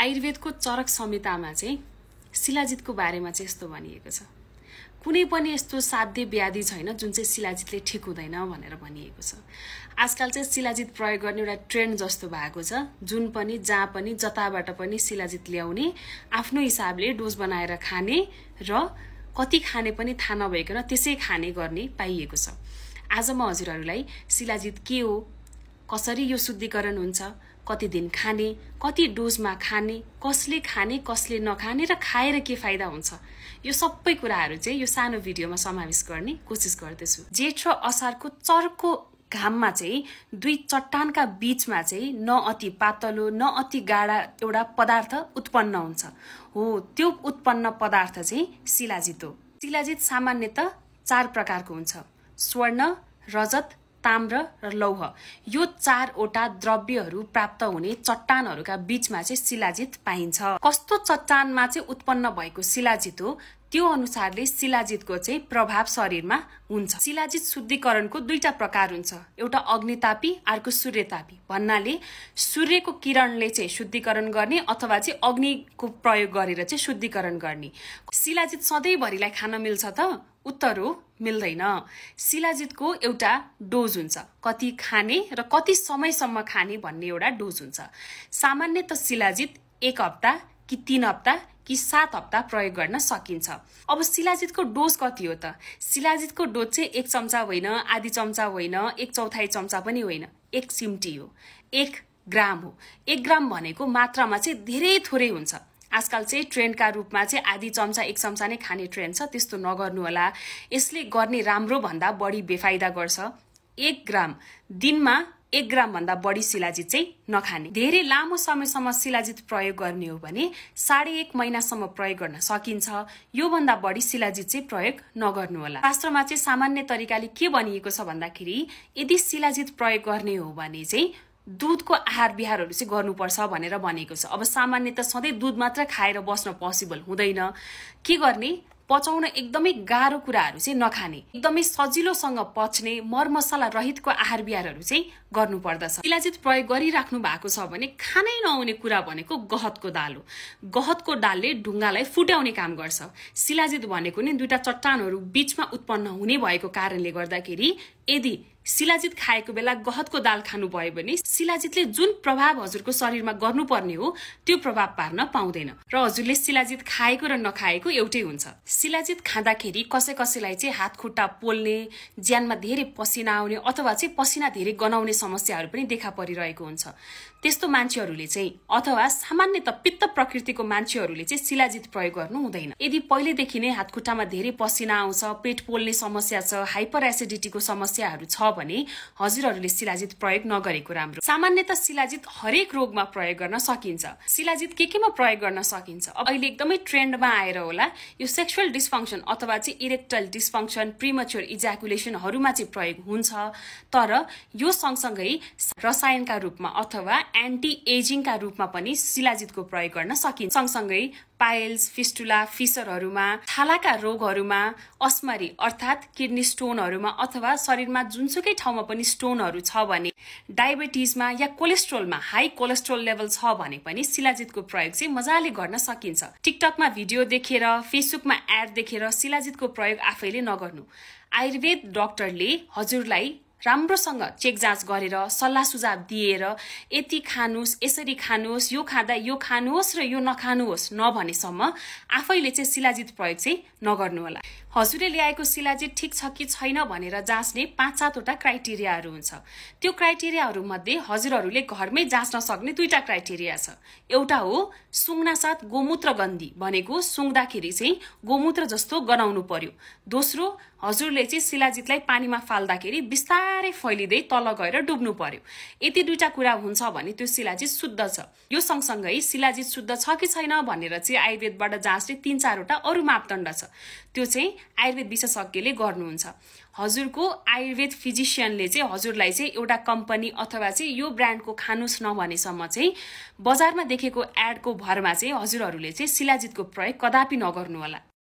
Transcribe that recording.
आयुर्वेदको चरक संहितामा चाहिँ शिलाजितको बारेमा चाहिँ यस्तो भनिएको छ, कुनै पनि यस्तो साध्य व्याधि छैन जुन चाहिँ शिलाजितले ठिक हुँदैन भनेर भनिएको छ। आजकल चाहिँ शिलाजित प्रयोग गर्ने एउटा ट्रेन्ड जस्तो भएको छ, जुन पनि जहाँ पनि जताबाट पनि शिलाजित ल्याउने, आफ्नो हिसाबले डोज बनाएर खाने र कति खाने पनि थाहा नभइकन त्यसै खाने गर्ने पाइएको छ। आज म हजुरहरूलाई शिलाजित के हो, कसरी यो शुद्धिकरण हुन्छ, कति दिन खाने, कति डोजमा खाने, कसले नखाने र खाएर के फाइदा हुन्छ, यो सबै कुराहरू चाहिँ यो सानो भिडियोमा समावेश गर्ने कोसिस गर्दैछु। जेठ र असारको चर्को घाममा चाहिँ दुई चट्टानका बीचमा चाहिँ न अति पातलो न अति गाढा एउटा पदार्थ उत्पन्न हुन्छ। हो, त्यो उत्पन्न पदार्थ चाहिँ शिलाजित हो। शिलाजित सामान्यतः 4 प्रकारको हुन्छ: स्वर्ण, रजत, ताम्र र लौह। यो 4वटा द्रव्यहरू प्राप्त हुने चट्टानहरूका बीचमा चाहिँ शिलाजित पाइन्छ। कस्तो चट्टानमा चाहिँ उत्पन्न भएको शिलाजित हो त्यो अनुसारले शिलाजितको चाहिँ प्रभाव शरीरमा हुन्छ। शिलाजित शुद्धिकरणको 2टा प्रकार हुन्छ, एउटा अग्नितापी, अर्को सूर्यतापी। भन्नाले सूर्यको किरणले चाहिँ शुद्धिकरण गर्ने अथवा चाहिँ अग्निको प्रयोग गरेर चाहिँ शुद्धिकरण गर्ने। शिलाजित सधैँभरिलाई खान मिल्छ त? उत्तर हो, मिल्दैन। शिलाजितको एउटा डोज हुन्छ, कति खाने र कति समयसम्म खाने भन्ने एउटा डोज हुन्छ। सामान्यतः शिलाजित 1 हप्ता कि 3 हप्ता कि 7 हप्ता प्रयोग गर्न सकिन्छ। अब शिलाजितको डोज कति हो त? शिलाजितको डोज चाहिँ 1 चम्चा होइन, आधी चम्चा होइन, 1/4 चम्चा पनि होइन, 1 सिम्टी हो, 1 ग्राम हो। 1 ग्राम भनेको मात्रामा चाहिँ धेरै थोरै हुन्छ। आजकल चाहिँ ट्रेन्डका रूपमा चाहिँ आधी चम्चा 1 चम्चा नै खाने ट्रेन्ड छ, त्यस्तो नगर्नु होला। यसले गर्ने राम्रो भन्दा बढी बेफाइदा गर्छ। 1 ग्राम दिनमा 1 ग्राम भन्दा बढी शिलाजित चाहिँ नखाने। धेरै लामो समयसम्म शिलाजित प्रयोग गर्ने हो भने 1.5 महिनासम्म प्रयोग गर्न सकिन्छ। यो भन्दा बढी शिलाजित चाहिँ प्रयोग नगर्नु होला। शास्त्रमा चाहिँ सामान्य तरिकाले के भनिएको छ भन्दाखेरि यदि शिलाजित प्रयोग गर्ने हो भने चाहिँ दूधको आहार विहारहरू चाहिँ गर्नुपर्छ भनेर भनेको छ। अब सामान्यतः सधैँ दूध मात्र खाएर बस्न पोसिबल हुँदैन। के गर्ने? पचाउन एकदमै गाह्रो कुराहरू चाहिँ नखाने, एकदमै सजिलोसँग पच्ने मरमसला रहितको आहार विहारहरू चाहिँ गर्नुपर्दछ। शिलाजित प्रयोग गरिराख्नु भएको छ भने खानै नहुने कुरा भनेको गहतको दाल हो। गहतको दालले ढुङ्गालाई फुट्याउने काम गर्छ। शिलाजित भनेको नि 2टा चट्टानहरू बीचमा उत्पन्न हुने भएको कारणले गर्दाखेरि यदि शिलाजित खाएको बेला गहतको दाल खानु भयो भने शिलाजितले जुन प्रभाव हजुरको शरीरमा गर्नुपर्ने हो त्यो प्रभाव पार्न पाउँदैन र हजुरले शिलाजित खाएको र नखाएको एउटै हुन्छ। शिलाजित खाँदाखेरि कसैलाई चाहिँ हात खुट्टा पोल्ने, ज्यानमा धेरै पसिना आउने अथवा चाहिँ पसिना धेरै गनाउने समस्याहरू पनि देखा परिरहेको हुन्छ। त्यस्तो मान्छेहरूले चाहिँ अथवा सामान्यतः पित्त प्रकृतिको मान्छेहरूले चाहिँ शिलाजित प्रयोग गर्नु हुँदैन। यदि पहिलेदेखि नै हात खुट्टामा धेरै पसिना आउँछ, पेट पोल्ने समस्या छ, हाइपर एसिडिटीको समस्याहरू छ भने हजुरहरूले शिलाजित प्रयोग नगरेको राम्रो। सामान्यतः शिलाजित हरेक रोगमा प्रयोग गर्न सकिन्छ। शिलाजित केमा प्रयोग गर्न सकिन्छ? अब अहिले एकदमै ट्रेन्डमा आएर होला यो सेक्सुअल डिस्फङ्क्सन अथवा चाहिँ इरेक्टाइल डिस्फङ्क्सन, प्रिमच्योर इज्याकुलेसनहरूमा चाहिँ प्रयोग हुन्छ। तर यो सँगसँगै रसायनका रूपमा अथवा एन्टी एजिङका रूपमा पनि शिलाजितको प्रयोग गर्न सकिन्छ। सँगसँगै पाइल्स, फिस्टुला, फिसरहरूमा, छालाका रोगहरूमा, अस्मरी अर्थात् किडनी स्टोनहरूमा अथवा शरीरमा जुनसुकै ठाउँमा पनि स्टोनहरू छ भने, डायबिटिजमा या कोलेस्ट्रोलमा हाई कोलेस्ट्रोल लेभल छ भने पनि शिलाजितको प्रयोग चाहिँ मजाले गर्न सकिन्छ। टिकटकमा भिडियो देखेर, फेसबुकमा एड देखेर शिलाजितको प्रयोग आफैले नगर्नु। आयुर्वेद डाक्टरले हजुरलाई राम्रोसँग चेक जाँच गरेर सल्लाह सुझाव दिएर यति खानुस्, यसरी खानुस्, यो खाँदा यो खानुहोस् र यो नखानुहोस् नभनेसम्म आफैले चाहिँ शिलाजित प्रयोग चाहिँ नगर्नु होला। हजुरले ल्याएको शिलाजित ठिक छ कि छैन भनेर जाँच्ने 5-7 वटा क्राइटेरियाहरू हुन्छ। त्यो क्राइटेरियाहरू मध्ये हजुरहरूले घरमै जाँच्न सक्ने 2टा क्राइटेरिया छ। एउटा हो सुँग्नासाथ गोमूत्र गन्धी, भनेको सुँग्दाखेरि चाहिँ गोमूत्र जस्तो गनाउनु पर्यो। दोस्रो, हजुरले चाहिँ शिलाजितलाई पानीमा फाल्दाखेरि बिस्तारै फैलिँदै तल गएर डुब्नु पर्यो। यति 2टा कुरा हुन्छ भने त्यो शिलाजित शुद्ध छ। यो सँगसँगै शिलाजित शुद्ध छ कि छैन भनेर चाहिँ आयुर्वेदबाट जाँच्ने 3-4 वटा अरू मापदण्ड छ। त्यो चाहिँ आयुर्वेद विशेषज्ञले गर्नुहुन्छ। हजुरको आयुर्वेद फिजिशियनले चाहिँ हजुरलाई चाहिँ एउटा कम्पनी अथवा चाहिँ यो ब्रान्डको खानुस् नभनेसम्म चाहिँ बजारमा देखेको एडको भरमा चाहिँ हजुरहरूले चाहिँ शिलाजितको प्रयोग कदापि नगर्नु होला।